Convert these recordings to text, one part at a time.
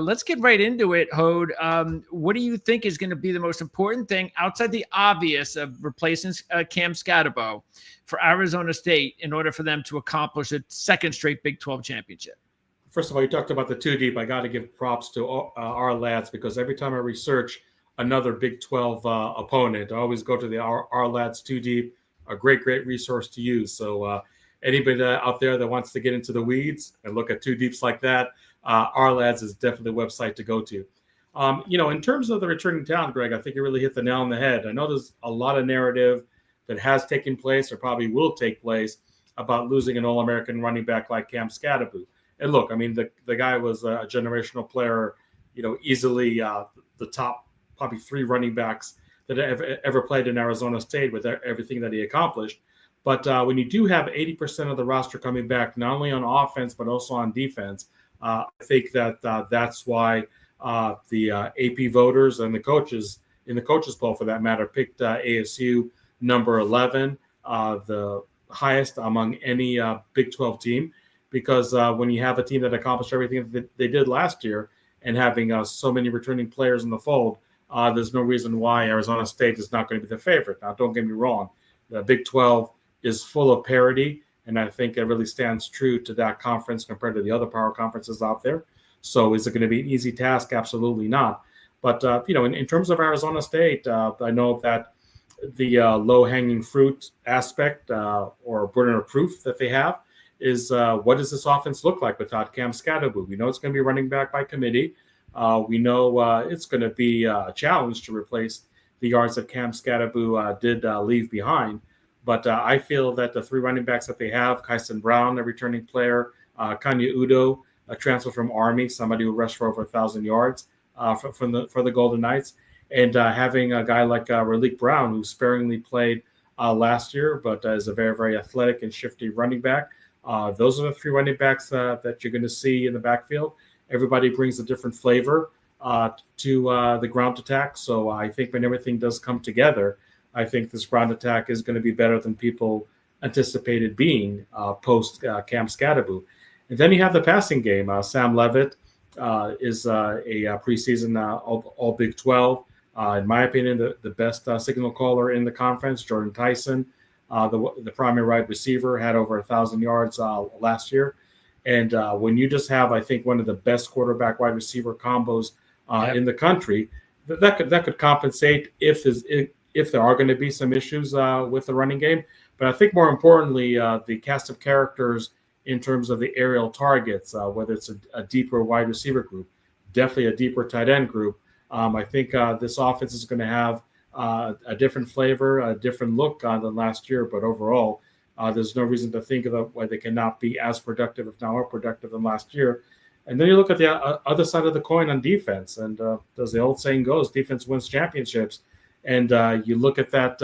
let's get right into it, Hode. What do you think is going to be the most important thing outside the obvious of replacing Cam Scatterbo for Arizona State in order for them to accomplish a second straight Big 12 championship? First of all, you talked about the two deep. I got to give props to our lads, because every time I research another Big 12 opponent, I always go to the our lads two deep, a great resource to use. So anybody out there that wants to get into the weeds and look at two deeps like that, our lads is definitely the website to go to. In terms of the returning talent, Greg, I think you really hit the nail on the head. I know there's a lot of narrative that has taken place or probably will take place about losing an All-American running back like Cam Scatterbo. And look, I mean, the guy was a generational player, easily the top probably three running backs that ever played in Arizona State with everything that he accomplished. But when you do have 80% of the roster coming back, not only on offense, but also on defense, I think that that's why the AP voters and the coaches in the coaches poll, for that matter, picked ASU number 11, the highest among any Big 12 team. Because when you have a team that accomplished everything that they did last year and having so many returning players in the fold, there's no reason why Arizona State is not going to be the favorite. Now, don't get me wrong. The Big 12 is full of parity, and I think it really stands true to that conference compared to the other power conferences out there. So is it going to be an easy task? Absolutely not. But, in terms of Arizona State, I know that the low-hanging fruit aspect or burden of proof that they have is what does this offense look like without Cam Scatterbo? We know it's going to be running back by committee. We know it's going to be a challenge to replace the yards that Cam Scatterbo did leave behind. But I feel that the three running backs that they have, Kyson Brown, a returning player, Kanya Udo, a transfer from Army, somebody who rushed for over 1,000 yards for the Golden Knights, and having a guy like Raleek Brown, who sparingly played last year, but is a very, very athletic and shifty running back. Those are the three running backs that you're going to see in the backfield. Everybody brings a different flavor to the ground attack. So I think when everything does come together, I think this ground attack is going to be better than people anticipated being post Cam Scatterbo. And then you have the passing game. Sam Levitt is a preseason all Big 12. In my opinion, the best signal caller in the conference, Jordan Tyson. The primary wide receiver had over 1,000 yards last year. And when you just have, I think, one of the best quarterback wide receiver combos in the country, that could compensate if there are going to be some issues with the running game. But I think more importantly, the cast of characters in terms of the aerial targets, whether it's a deeper wide receiver group, definitely a deeper tight end group. I think this offense is going to have a different flavor, a different look than last year. But overall, there's no reason to think of why they cannot be as productive, if not more productive than last year. And then you look at the other side of the coin on defense. And as the old saying goes, defense wins championships. And you look at that,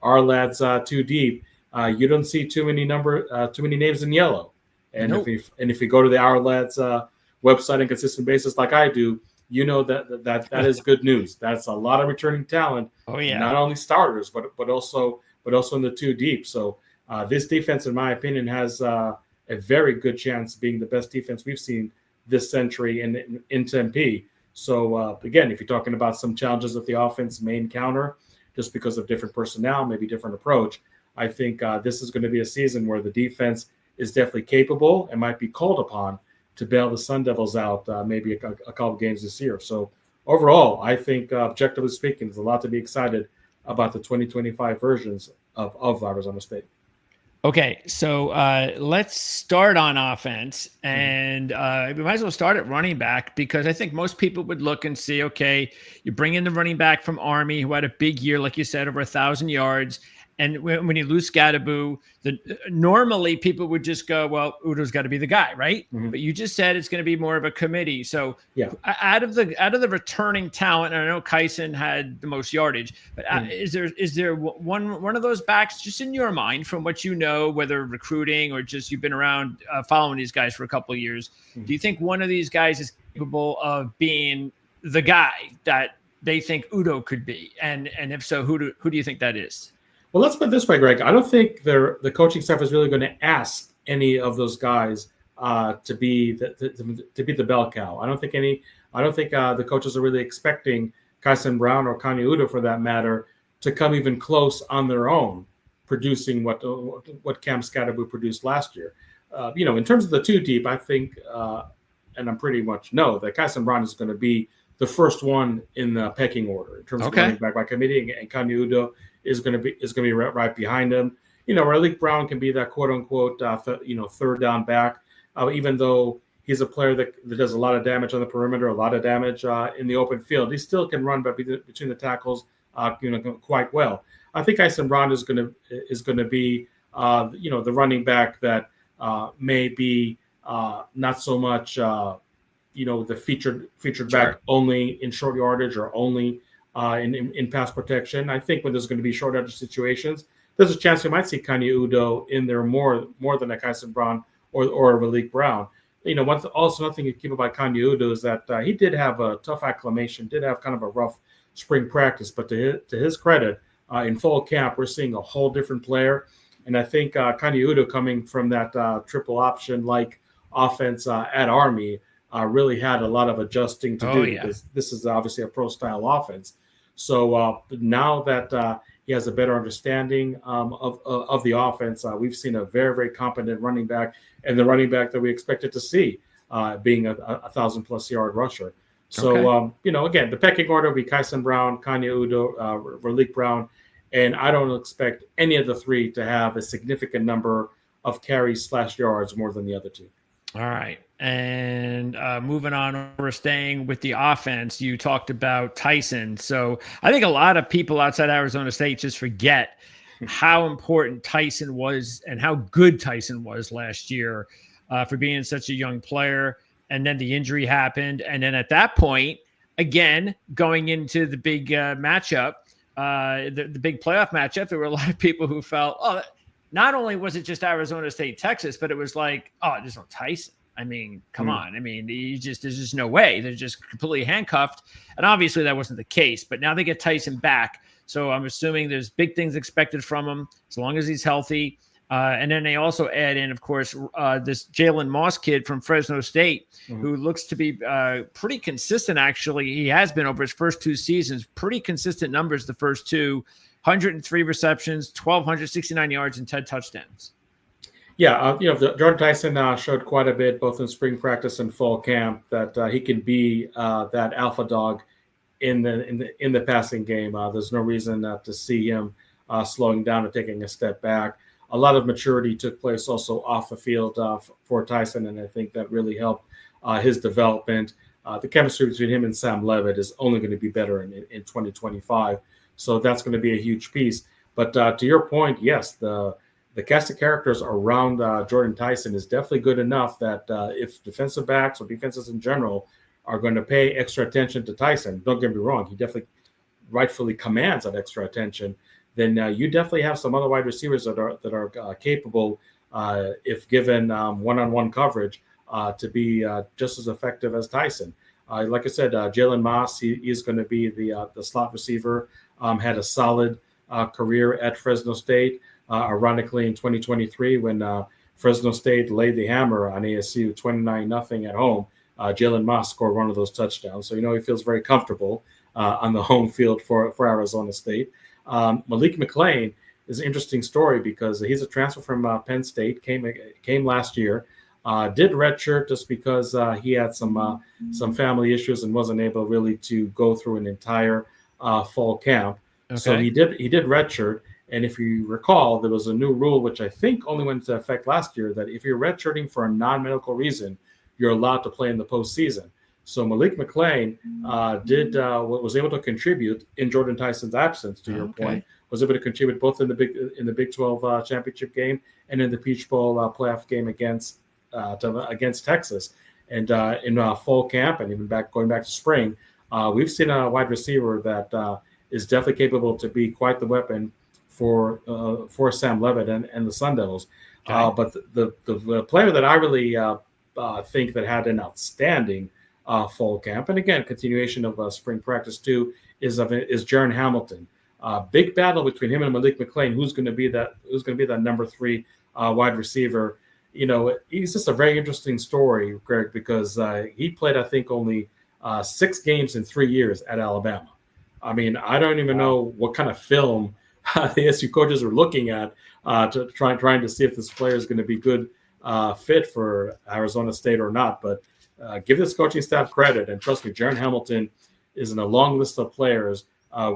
our lads too deep. You don't see too many names in yellow. And Nope. if you go to the Our Lads website on a consistent basis like I do, you know that is good news. That's a lot of returning talent. Oh, yeah. Not only starters, but also in the two deep. So this defense, in my opinion, has a very good chance of being the best defense we've seen this century in Tempe. So again, if you're talking about some challenges that the offense may encounter, just because of different personnel, maybe different approach, I think this is going to be a season where the defense is definitely capable and might be called upon to bail the Sun Devils out maybe a couple games this year. So overall, I think objectively speaking, there's a lot to be excited about the 2025 versions of Arizona State. Okay, so let's start on offense, and we might as well start at running back, because I think most people would look and see, okay, you bring in the running back from Army who had a big year, like you said, over 1,000 yards. And when you lose Scatterbo, normally people would just go, well, Udo's got to be the guy, right? Mm-hmm. But you just said it's going to be more of a committee. So yeah, out of the returning talent, and I know Kyson had the most yardage, but is there one of those backs just in your mind, from what you know, whether recruiting or just you've been around following these guys for a couple of years, do you think one of these guys is capable of being the guy that they think Udo could be? And if so, who do you think that is? Well, let's put it this way, Greg. I don't think the coaching staff is really going to ask any of those guys to be the bell cow. I don't think any I don't think the coaches are really expecting Kyson Brown or Kanye Udo, for that matter, to come even close on their own, producing what Cam Scatterbo produced last year. In terms of the two deep, I think, and I'm pretty much know that Kyson Brown is going to be the first one in the pecking order in terms of running back by committee, and Kanye Udo is going to be right behind him. Malik Brown can be that quote unquote third down back, even though he's a player that does a lot of damage on the perimeter, a lot of damage in the open field. He still can run between the tackles, quite well. I think Kyson Brown is going to be the running back that may be not so much the featured back only in short yardage or only in pass protection. I think when there's going to be short yardage situations, there's a chance you might see Kanye Udo in there more than a Kyson Brown or a Malik Brown. Another thing you keep about Kanye Udo is that he did have a tough acclimation, did have kind of a rough spring practice, but to his credit, in fall camp, we're seeing a whole different player. And I think Kanye Udo, coming from that triple option like offense at Army, really had a lot of adjusting to do, because this is obviously a pro style offense. So now that he has a better understanding of the offense, we've seen a very, very competent running back, and the running back that we expected to see, being a 1,000+ yard rusher. So, again, the pecking order will be Kyson Brown, Kanye Udo, Malik Brown, and I don't expect any of the three to have a significant number of carries / yards more than the other two. All right. And moving on, we're staying with the offense. You talked about Tyson. So I think a lot of people outside Arizona State just forget how important Tyson was and how good Tyson was last year for being such a young player. And then the injury happened. And then at that point, again, going into the big matchup, the big playoff matchup, there were a lot of people who felt, not only was it just Arizona State, Texas, but it was like, there's no Tyson. I mean, come on. I mean, there's just no way. They're just completely handcuffed. And obviously that wasn't the case, but now they get Tyson back. So I'm assuming there's big things expected from him as long as he's healthy. And then they also add in, of course, this Jalen Moss kid from Fresno State, who looks to be pretty consistent, actually. He has been over his first two seasons, pretty consistent numbers the first two, 103 receptions, 1,269 yards, and 10 touchdowns. Yeah, Jordan Tyson showed quite a bit, both in spring practice and fall camp, that he can be that alpha dog in the passing game. There's no reason to see him slowing down or taking a step back. A lot of maturity took place also off the field for Tyson, and I think that really helped his development. The chemistry between him and Sam Levitt is only going to be better in 2025, so that's going to be a huge piece. But to your point, yes, the cast of characters around Jordan Tyson is definitely good enough that if defensive backs or defenses in general are going to pay extra attention to Tyson, don't get me wrong, he definitely rightfully commands that extra attention, then you definitely have some other wide receivers that are capable, if given one-on-one coverage, to be just as effective as Tyson. Like I said, Jalen Moss, he is going to be the slot receiver. Had a solid career at Fresno State. Ironically, in 2023, when Fresno State laid the hammer on ASU 29-0 at home, Jalen Moss scored one of those touchdowns. So, he feels very comfortable on the home field for Arizona State. Malik McClain is an interesting story because he's a transfer from Penn State, came last year, did redshirt just because he had some family issues and wasn't able really to go through an entire fall camp. Okay. So he did redshirt. And if you recall, there was a new rule, which I think only went into effect last year, that if you're redshirting for a non-medical reason, you're allowed to play in the postseason. So Malik McClain was able to contribute in Jordan Tyson's absence. To your point, was able to contribute both in the Big 12 championship game and in the Peach Bowl playoff game against Texas. And in fall camp and even going back to spring, we've seen a wide receiver that is definitely capable to be quite the weapon for Sam Levitt and the Sun Devils. Okay. But the player that I really think that had an outstanding fall camp, and again, continuation of spring practice too, is Jaron Hamilton. Big battle between him and Malik McClain. Who's going to be that number 3 wide receiver? He's just a very interesting story, Greg, because he played, I think, only 6 games in 3 years at Alabama. I mean, I don't even know what kind of film the SU coaches are looking at to trying to see if this player is going to be good fit for Arizona State or not. But give this coaching staff credit, and trust me, Jaron Hamilton is in a long list of players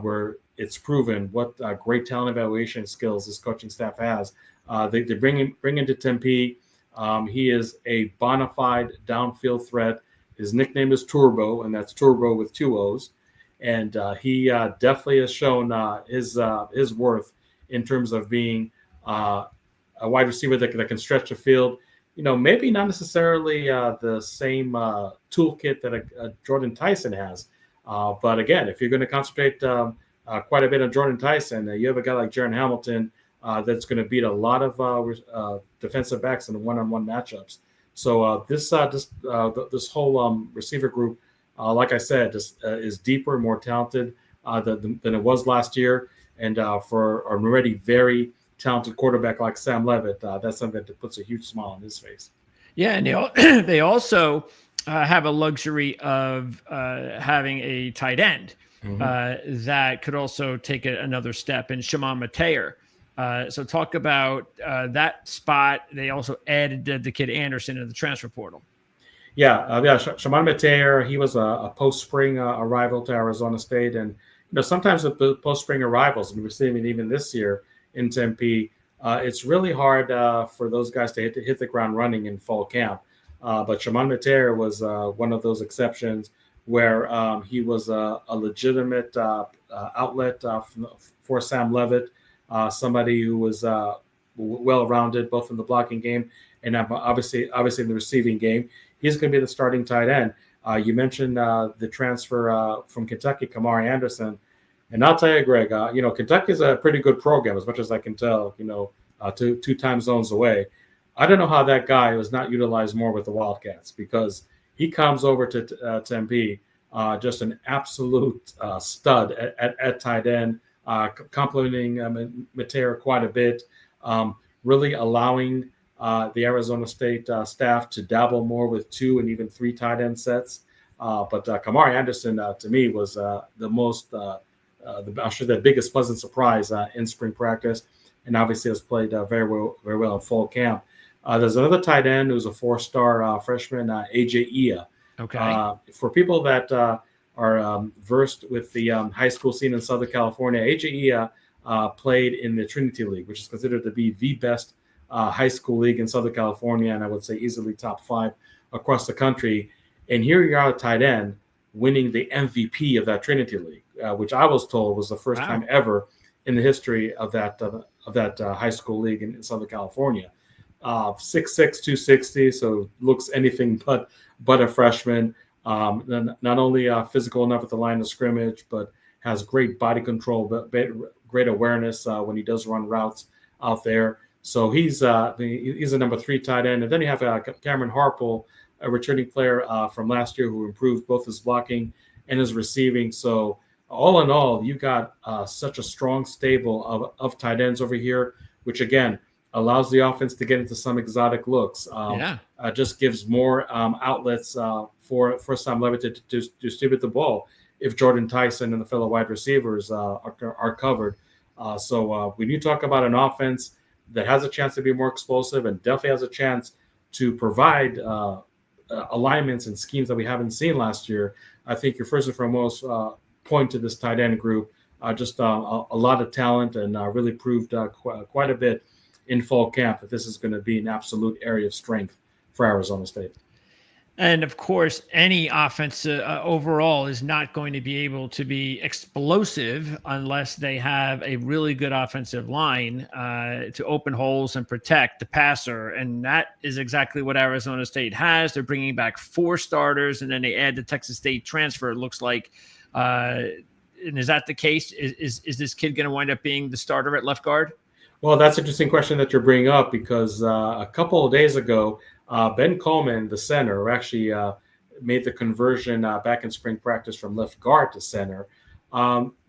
where it's proven what great talent evaluation skills this coaching staff has. They bring him to Tempe. He is a bona fide downfield threat. His nickname is Turbo, and that's Turbo with 2 O's. And he definitely has shown his worth in terms of being a wide receiver that can stretch the field. Maybe not necessarily the same toolkit that Jordan Tyson has. But again, if you're going to concentrate quite a bit on Jordan Tyson, you have a guy like Jaron Hamilton that's going to beat a lot of defensive backs in one-on-one matchups. So this whole receiver group, like I said, is deeper, more talented than it was last year. And for an already very talented quarterback like Sam Levitt, that's something that puts a huge smile on his face. Yeah, and they also have a luxury of having a tight end that could also take another step in Shimon Mateer. So talk about that spot. They also added the kid Anderson in the transfer portal. Yeah. Shimon Mateer, he was a post-spring arrival to Arizona State. And, sometimes with the post-spring arrivals, and we're seeing it even this year in Tempe, it's really hard for those guys to hit the ground running in fall camp. But Shimon Mateer was one of those exceptions where he was a legitimate outlet for Sam Levitt, somebody who was well-rounded both in the blocking game and obviously in the receiving game. He's going to be the starting tight end. You mentioned the transfer from Kentucky, Kamari Anderson. And I'll tell you, Greg, Kentucky is a pretty good program, as much as I can tell, two time zones away. I don't know how that guy was not utilized more with the Wildcats, because he comes over to Tempe, just an absolute stud at tight end, complimenting Mateer quite a bit, really allowing the Arizona State staff to dabble more with 2 and even 3 tight end sets. But Kamari Anderson, to me, was the most, I'm sure, the biggest pleasant surprise in spring practice, and obviously has played very well in fall camp. There's another tight end who's a 4-star freshman, AJ Ia. Okay. For people that are versed with the high school scene in Southern California, AJ Ia played in the Trinity League, which is considered to be the best high school league in Southern California, and I would say easily top 5 across the country. And here you are, a tight end, winning the MVP of that Trinity League, which I was told was the first time ever in the history of that high school league in Southern California. 6'6", 260, so looks anything but a freshman. Not only physical enough at the line of scrimmage, but has great body control, but great awareness when he does run routes out there. So he's a number 3 tight end. And then you have Cameron Harpel, a returning player from last year, who improved both his blocking and his receiving. So all in all, you got such a strong stable of tight ends over here, which again allows the offense to get into some exotic looks. Just gives more outlets for Sam Levitt to distribute the ball if Jordan Tyson and the fellow wide receivers are covered. So when you talk about an offense that has a chance to be more explosive and definitely has a chance to provide alignments and schemes that we haven't seen last year, I think you're first and foremost point to this tight end group. Just a lot of talent, and really proved quite a bit in fall camp that this is going to be an absolute area of strength for Arizona State. And of course, any offense overall is not going to be able to be explosive unless they have a really good offensive line to open holes and protect the passer. And that is exactly what Arizona State has. They're bringing back 4 starters, and then they add the Texas State transfer, it looks like. And is that the case? Is this kid going to wind up being the starter at left guard? Well, that's an interesting question that you're bringing up, because a couple of days ago, Ben Coleman, the center, actually made the conversion back in spring practice from left guard to center.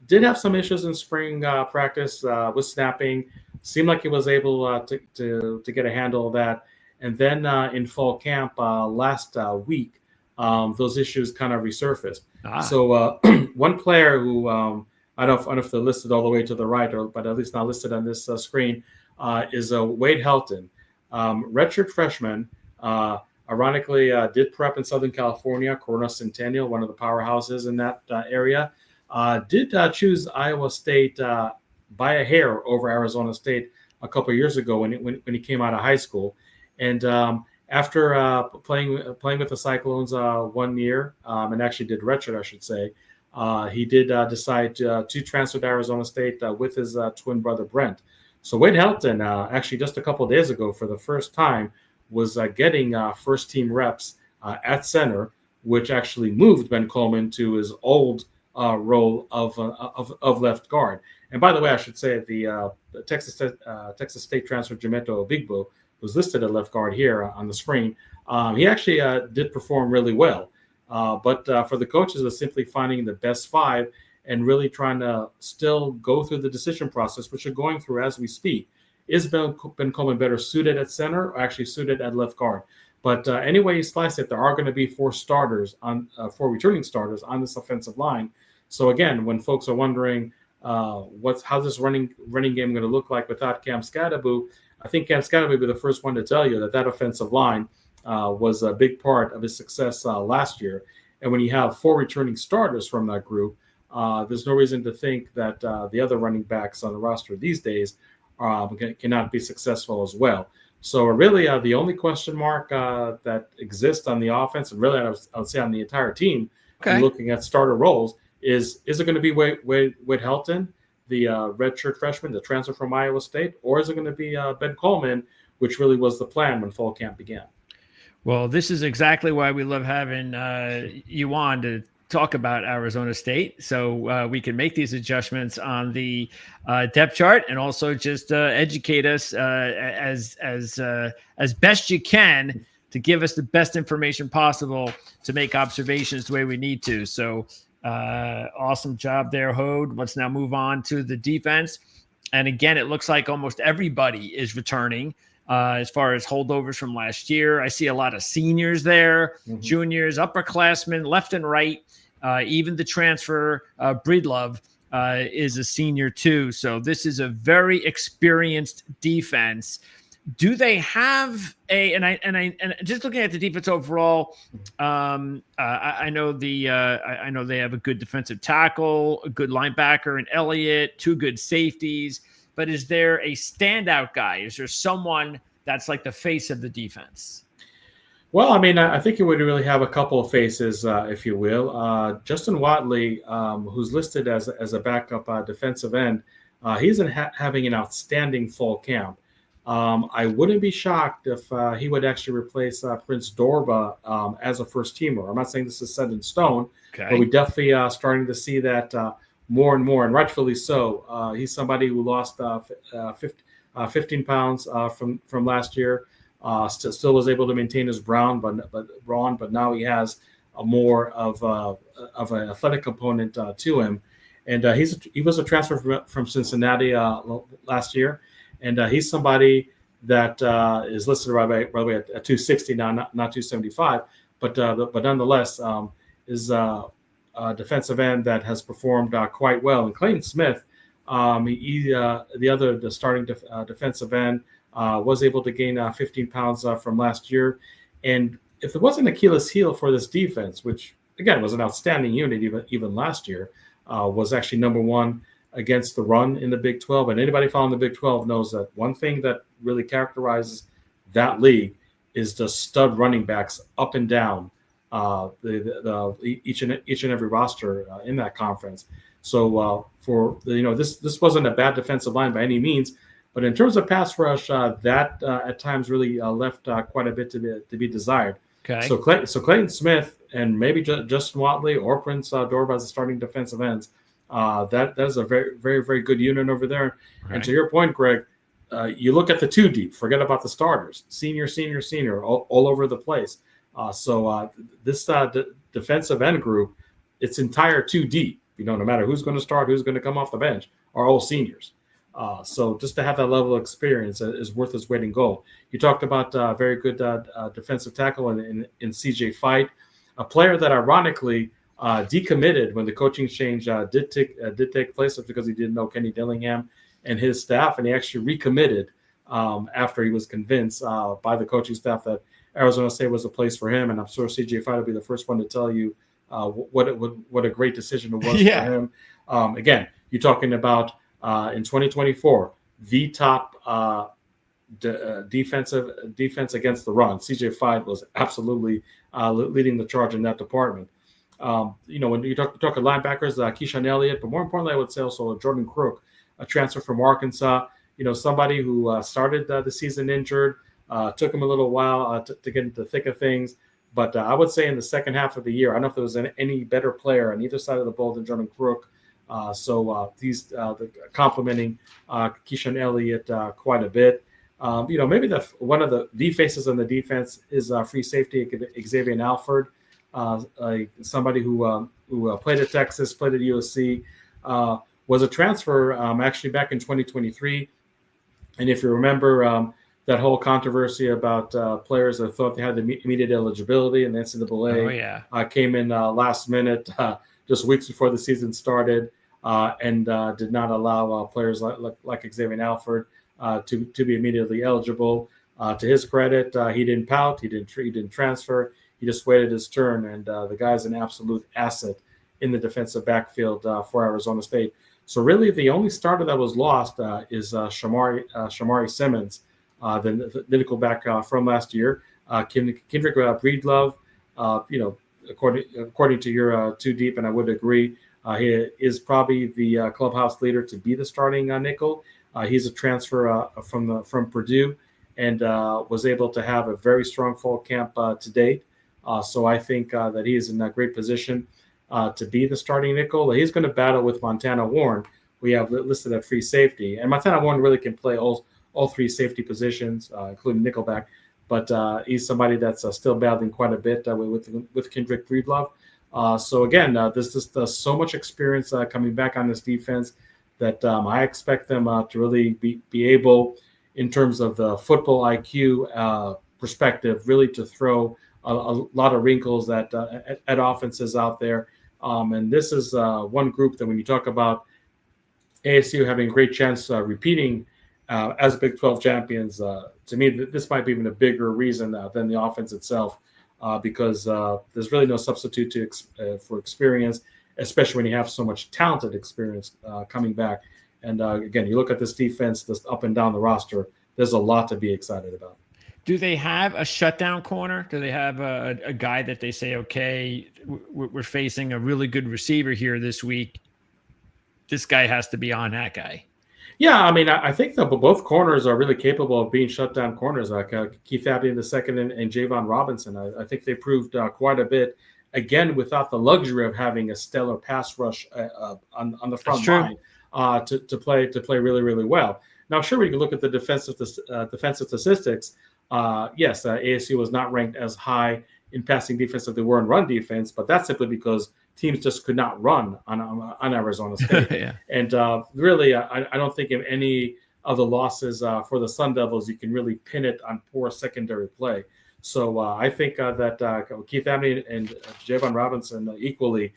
Did have some issues in spring practice with snapping. Seemed like he was able to get a handle of that. And then in fall camp last week, those issues kind of resurfaced. Ah, So one player who I don't know if they're listed all the way to the right, but at least not listed on this screen, is Wade Helton, redshirt freshman. Ironically, did prep in Southern California, Corona Centennial, one of the powerhouses in that area. Did choose Iowa State by a hair over Arizona State a couple of years ago when he came out of high school, and after playing with the Cyclones 1 year, and actually did redshirt, I should say, he did decide to transfer to Arizona State with his twin brother Brent. So Wade Helton, actually just a couple of days ago, for the first time, was getting first team reps at center, which actually moved Ben Coleman to his old role of left guard. And by the way, I should say the Texas State transfer Jameto Obigbo was listed at left guard here on the screen. He actually did perform really well. But for the coaches, it's simply finding the best five and really trying to still go through the decision process, which you're going through as we speak. Is Ben Coleman better suited at center or actually suited at left guard? But any way you slice it, there are going to be four returning starters on this offensive line. So again, when folks are wondering how's this running game going to look like without Cam Scadaboo, I think Cam Scadaboo will be the first one to tell you that offensive line was a big part of his success last year. And when you have four returning starters from that group, there's no reason to think that the other running backs on the roster these days cannot be successful as well. So really the only question mark that exists on the offense, and really I would say on the entire team, looking at starter roles, is it going to be Wade Helton, the redshirt freshman, the transfer from Iowa State, or is it going to be Ben Coleman, which really was the plan when fall camp began? well, this is exactly why we love having you on to talk about Arizona State, so we can make these adjustments on the depth chart and also just educate us as best you can to give us the best information possible to make observations the way we need to. So awesome job there, Hod. Let's now move on to the defense. And again, it looks like almost everybody is returning as far as holdovers from last year. I see a lot of seniors there, juniors, upperclassmen, left and right. Even the transfer, Breedlove, is a senior too. So this is a very experienced defense. Do they have and just looking at the defense overall, I know I know they have a good defensive tackle, a good linebacker in Elliott, two good safeties. But is there a standout guy? Is there someone that's like the face of the defense? Well, I mean, I think you would really have a couple of faces, if you will. Justin Watley, who's listed as a backup defensive end, he's having an outstanding fall camp. I wouldn't be shocked if he would actually replace Prince Dorba as a first teamer. I'm not saying this is set in stone, but we definitely starting to see that more and more, and rightfully so. He's somebody who lost 15 pounds from last year. Still was able to maintain his brawn, but now he has a more of an athletic component to him. And he was a transfer from Cincinnati last year, and he's somebody that is listed right away at 260 now, not 275, but nonetheless is a defensive end that has performed quite well. And Clayton Smith, the starting defensive end, was able to gain 15 pounds from last year. And if there wasn't Achilles' heel for this defense, which again was an outstanding unit even last year, was actually number one against the run in the Big 12. And anybody following the Big 12 knows that one thing that really characterizes that league is the stud running backs up and down each and every roster in that conference. So this wasn't a bad defensive line by any means, but in terms of pass rush, that at times really left quite a bit to be desired. Okay. So Clayton Smith and maybe Justin Watley or Prince Dorba as the starting defensive ends. That is a very, very, very good unit over there. Right. And to your point, Greg, you look at the two deep. Forget about the starters. Senior, all over the place. So this defensive end group, its entire two deep. No matter who's going to start, who's going to come off the bench, are all seniors. So just to have that level of experience is worth its weight in gold. You talked about very good defensive tackle in CJ Fight. a player that ironically decommitted when the coaching change did take place. It's because he didn't know Kenny Dillingham and his staff, and he actually recommitted after he was convinced by the coaching staff that Arizona State was a place for him. And I'm sure CJ Fight will be the first one to tell you what a great decision it was for him. Again, you're talking about in 2024, the top defense against the run. CJ Fight was absolutely leading the charge in that department. When you talk linebackers, Keyshawn Elliott, but more importantly, I would say also Jordan Crook, a transfer from Arkansas. Somebody who started the season injured. Took him a little while to get into the thick of things. But I would say in the second half of the year, I don't know if there was any better player on either side of the ball than Jordan Crook. So he's complimenting Keyshawn Elliott quite a bit. Maybe one of the faces on the defense is free safety Xavier Alford, somebody who played at Texas, played at USC, was a transfer actually back in 2023. And if you remember that whole controversy about players that thought they had the immediate eligibility, and the NCAA came in last minute, just weeks before the season started, and did not allow players like Xavier Alford to be immediately eligible. To his credit, he didn't pout, he didn't transfer, he just waited his turn, and the guy's an absolute asset in the defensive backfield for Arizona State. So really, the only starter that was lost is Shamari Simmons, the nickel back from last year. Kendrick Breedlove, according to your two deep, and I would agree, he is probably the clubhouse leader to be the starting nickel. He's a transfer from Purdue, and was able to have a very strong fall camp to date. So I think that he is in a great position to be the starting nickel. He's going to battle with Montana Warren. We have listed at free safety, and Montana Warren really can play all three safety positions, including nickelback. But he's somebody that's still battling quite a bit with Kendrick Breedlove. So again, there's just so much experience coming back on this defense that I expect them to really be able, in terms of the football IQ perspective, really to throw a lot of wrinkles at offenses out there. And this is one group that when you talk about ASU having a great chance repeating as Big 12 champions, to me, this might be even a bigger reason than the offense itself, because there's really no substitute for experience, especially when you have so much talented experience coming back. And again, you look at this defense, just up and down the roster, there's a lot to be excited about. Do they have a shutdown corner? Do they have a guy that they say, okay, we're facing a really good receiver here this week, this guy has to be on that guy? Yeah, I mean, I think that both corners are really capable of being shutdown corners, like Keith Abney II and Javon Robinson. I think they proved quite a bit, again, without the luxury of having a stellar pass rush on the front line to play really, really well. Now, sure, we can look at the defensive statistics. Yes, ASU was not ranked as high in passing defense as they were in run defense, but that's simply because teams just could not run on Arizona State. Yeah. And really, I don't think in any of the losses for the Sun Devils, you can really pin it on poor secondary play. So I think that Keith Abney and Javon Robinson equally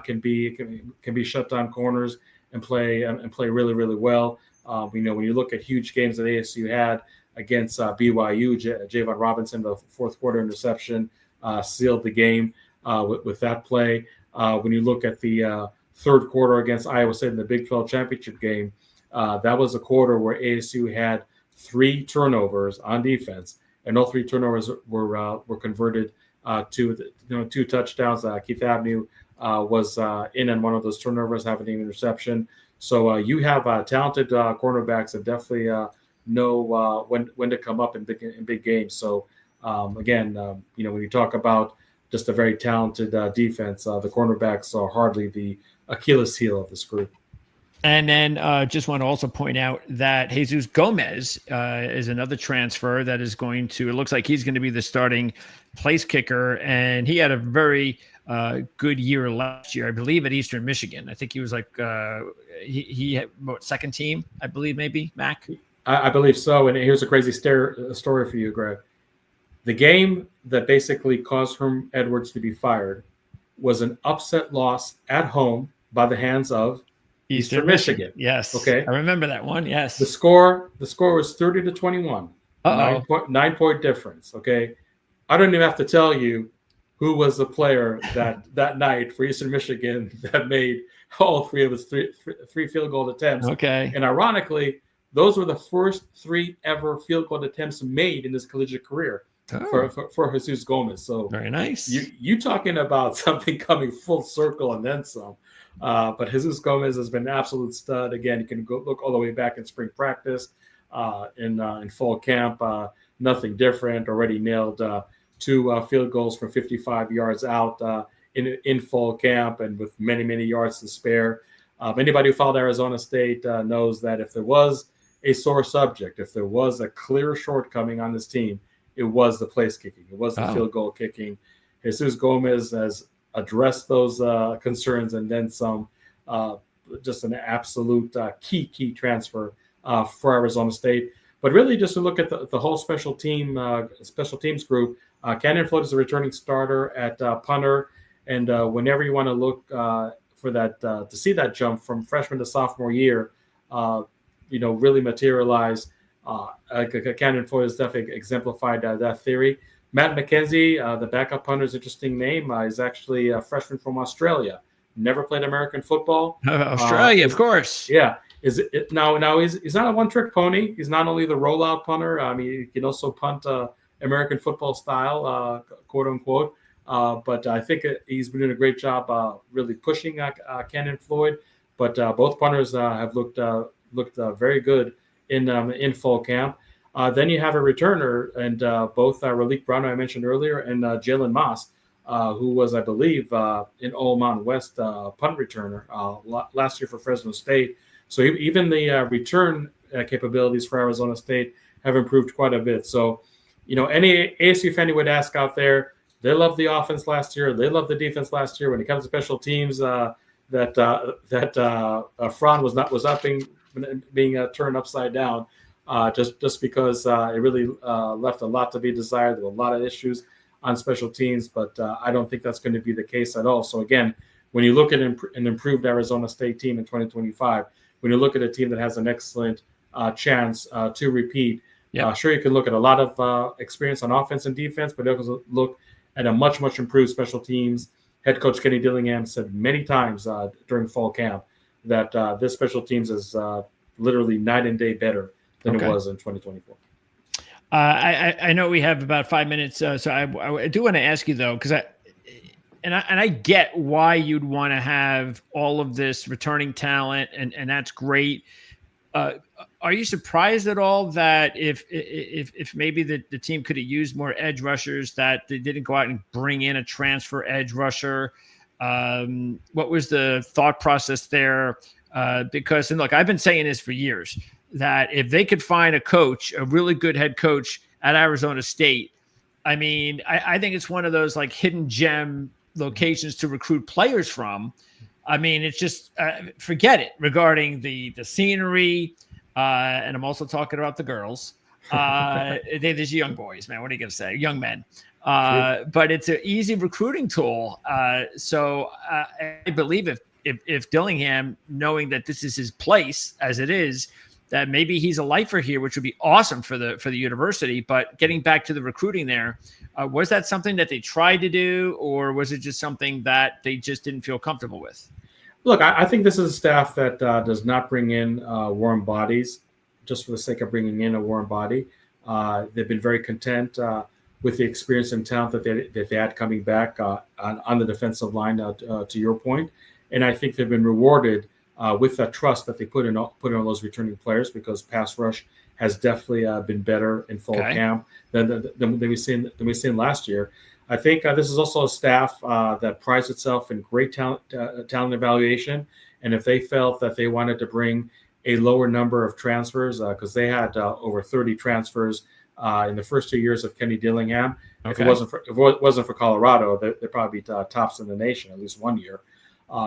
can be shutdown corners and play really, really well. When you look at huge games that ASU had against BYU, Javon Robinson, the fourth quarter interception, sealed the game with that play. When you look at the third quarter against Iowa State in the Big 12 championship game, that was a quarter where ASU had 3 turnovers on defense, and all 3 turnovers were converted to 2 touchdowns. Keith Abney was in on one of those turnovers, having an interception. So you have talented cornerbacks that definitely know when to come up in big games. So again, when you talk about just a very talented defense, the cornerbacks are hardly the Achilles heel of this group. And then just want to also point out that Jesus Gomez is another transfer that is going to, it looks like he's going to be the starting place kicker. And he had a very good year last year, I believe, at Eastern Michigan. I think he was like, he had second team, I believe, maybe, Mac? I believe so. And here's a crazy story for you, Greg. The game that basically caused Herm Edwards to be fired was an upset loss at home by the hands of Eastern Michigan. Yes. Okay. I remember that one. Yes. The score was 30-21, Uh-oh. 9-point difference. Okay. I don't even have to tell you who was the player that night for Eastern Michigan that made all three of his three field goal attempts. Okay. And ironically, those were the first 3 ever field goal attempts made in his collegiate career for Jesus Gomez. So very nice. You talking about something coming full circle and then some. But Jesus Gomez has been an absolute stud. Again, you can go look all the way back in spring practice, in fall camp. Nothing different. Already nailed 2 field goals from 55 yards out in fall camp, and with many yards to spare. Anybody who followed Arizona State knows that if there was a sore subject, if there was a clear shortcoming on this team, it was the place kicking. It was the field goal kicking. Jesus Gomez has addressed those concerns and then some. Just an absolute key transfer for Arizona State. But really, just to look at the whole special teams group, Cannon Floyd is a returning starter at punter, and whenever you want to look for that to see that jump from freshman to sophomore year, really materialize. Cannon Floyd has definitely exemplified that theory. Matt McKenzie, the backup punter, is an interesting name. He's actually a freshman from Australia. Never played American football. Australia, of course. Yeah. Now he's not a one-trick pony. He's not only the rollout punter. He can also punt American football style, quote unquote. But I think he's been doing a great job really pushing Cannon Floyd. But both punters have looked very good in fall camp. Then you have a returner, and both Raleek Brown, I mentioned earlier, and Jalen Moss, who was, I believe, in All Mountain West punt returner last year for Fresno State. So even the return capabilities for Arizona State have improved quite a bit. So, any ASU fan you would ask out there, they loved the offense last year. They loved the defense last year. When it comes to special teams, that Fran was not being turned upside down. Just because it really left a lot to be desired. There were a lot of issues on special teams, but I don't think that's going to be the case at all. So again, when you look at an improved Arizona State team in 2025, when you look at a team that has an excellent chance to repeat, sure, you can look at a lot of experience on offense and defense, but also look at a much improved special teams. Head coach Kenny Dillingham said many times during fall camp that this special teams is literally night and day better than it was in 2024. I know we have about 5 minutes, so I do want to ask you though, because I get why you'd want to have all of this returning talent, and that's great. Are you surprised at all that if maybe the team could have used more edge rushers, that they didn't go out and bring in a transfer edge rusher? What was the thought process there? Because, and look, I've been saying this for years, that if they could find a really good head coach at Arizona State, I think it's one of those like hidden gem locations to recruit players from. It's just forget it regarding the scenery, and I'm also talking about the girls. They're just young boys, man. What are you going to say? Young men. But it's an easy recruiting tool. So I believe if Dillingham, knowing that this is his place as it is, that maybe he's a lifer here, which would be awesome for the university. But getting back to the recruiting there, was that something that they tried to do, or was it just something that they just didn't feel comfortable with? Look, I think this is a staff that does not bring in warm bodies just for the sake of bringing in a warm body. They've been very content with the experience and talent that they had coming back on the defensive line, to your point. And I think they've been rewarded with that trust that they put in on those returning players, because pass rush has definitely been better in fall camp than we've seen last year. I think this is also a staff that prides itself in great talent evaluation. And if they felt that they wanted to bring a lower number of transfers, because they had over 30 transfers in the first 2 years of Kenny Dillingham. If it wasn't for Colorado, they'd probably be tops in the nation at least 1 year.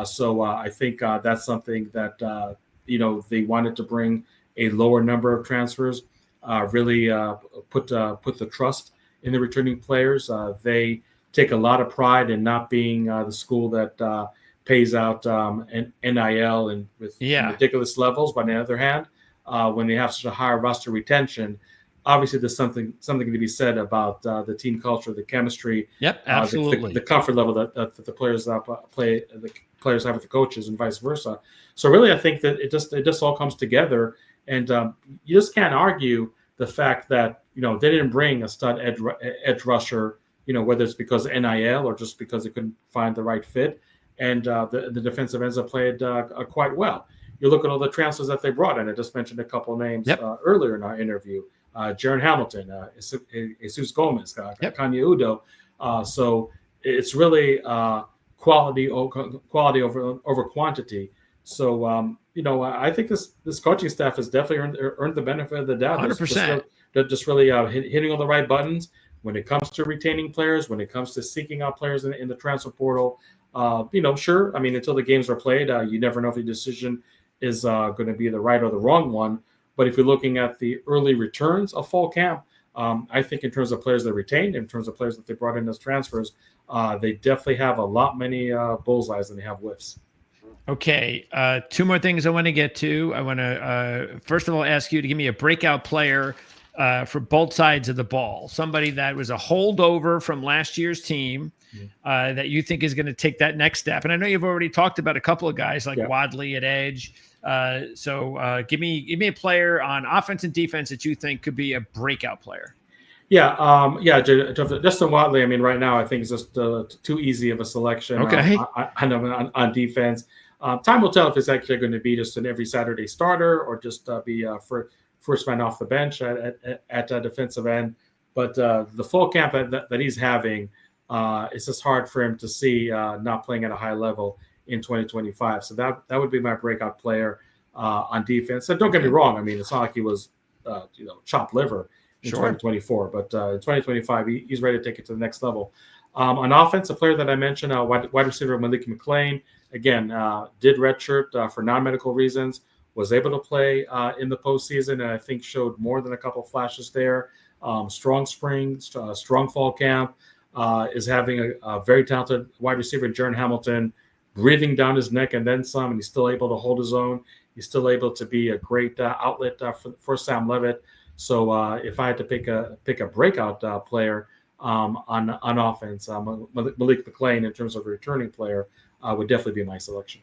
So I think that's something that they wanted to bring a lower number of transfers. Really put the trust in the returning players. They take a lot of pride in not being the school that pays out NIL and with ridiculous levels. But on the other hand, when they have such a high roster retention, obviously there's something to be said about the team culture, the chemistry, absolutely, the comfort level that the players the players have with the coaches, and vice versa. So really, I think that it just all comes together, and you just can't argue the fact that they didn't bring a stud edge rusher, whether it's because of NIL or just because they couldn't find the right fit, and the defensive ends have played quite well. You look at all the transfers that they brought in. I just mentioned a couple of names earlier in our interview. Jaron Hamilton, Jesus Gomez, Kanye Udo. So it's really quality over quantity. So I think this coaching staff has definitely earned the benefit of the doubt. 100%. Just really hitting all the right buttons when it comes to retaining players, when it comes to seeking out players in the transfer portal. Sure. I mean, until the games are played, you never know if the decision is going to be the right or the wrong one. But if you're looking at the early returns of fall camp, I think in terms of players they retained, in terms of players that they brought in as transfers, they definitely have a lot many bullseyes than they have whiffs. Okay, two more things I want to get to. I want to, first of all, ask you to give me a breakout player for both sides of the ball. Somebody that was a holdover from last year's team that you think is going to take that next step. And I know you've already talked about a couple of guys like Wadley at edge. So give me a player on offense and defense that you think could be a breakout player. Justin Wadley. I mean, right now I think it's just too easy of a selection. Okay. On defense, time will tell if it's actually going to be just an every Saturday starter or just be first man off the bench at defensive end. But the full camp that he's having, it's just hard for him to see not playing at a high level in 2025. So that would be my breakout player on defense. And don't get me wrong. I mean, it's not like he was, chopped liver in 2024, but in 2025, he's ready to take it to the next level. On offense, a player that I mentioned, wide receiver Malik McClain, again, did redshirt for non-medical reasons, was able to play in the postseason, and I think showed more than a couple flashes there. Strong spring, strong fall camp, is having a very talented wide receiver, Jaron Hamilton, breathing down his neck and then some, and he's still able to hold his own. He's still able to be a great outlet for Sam Levitt. So if I had to pick a breakout player on offense, Malik McClain in terms of a returning player would definitely be my selection.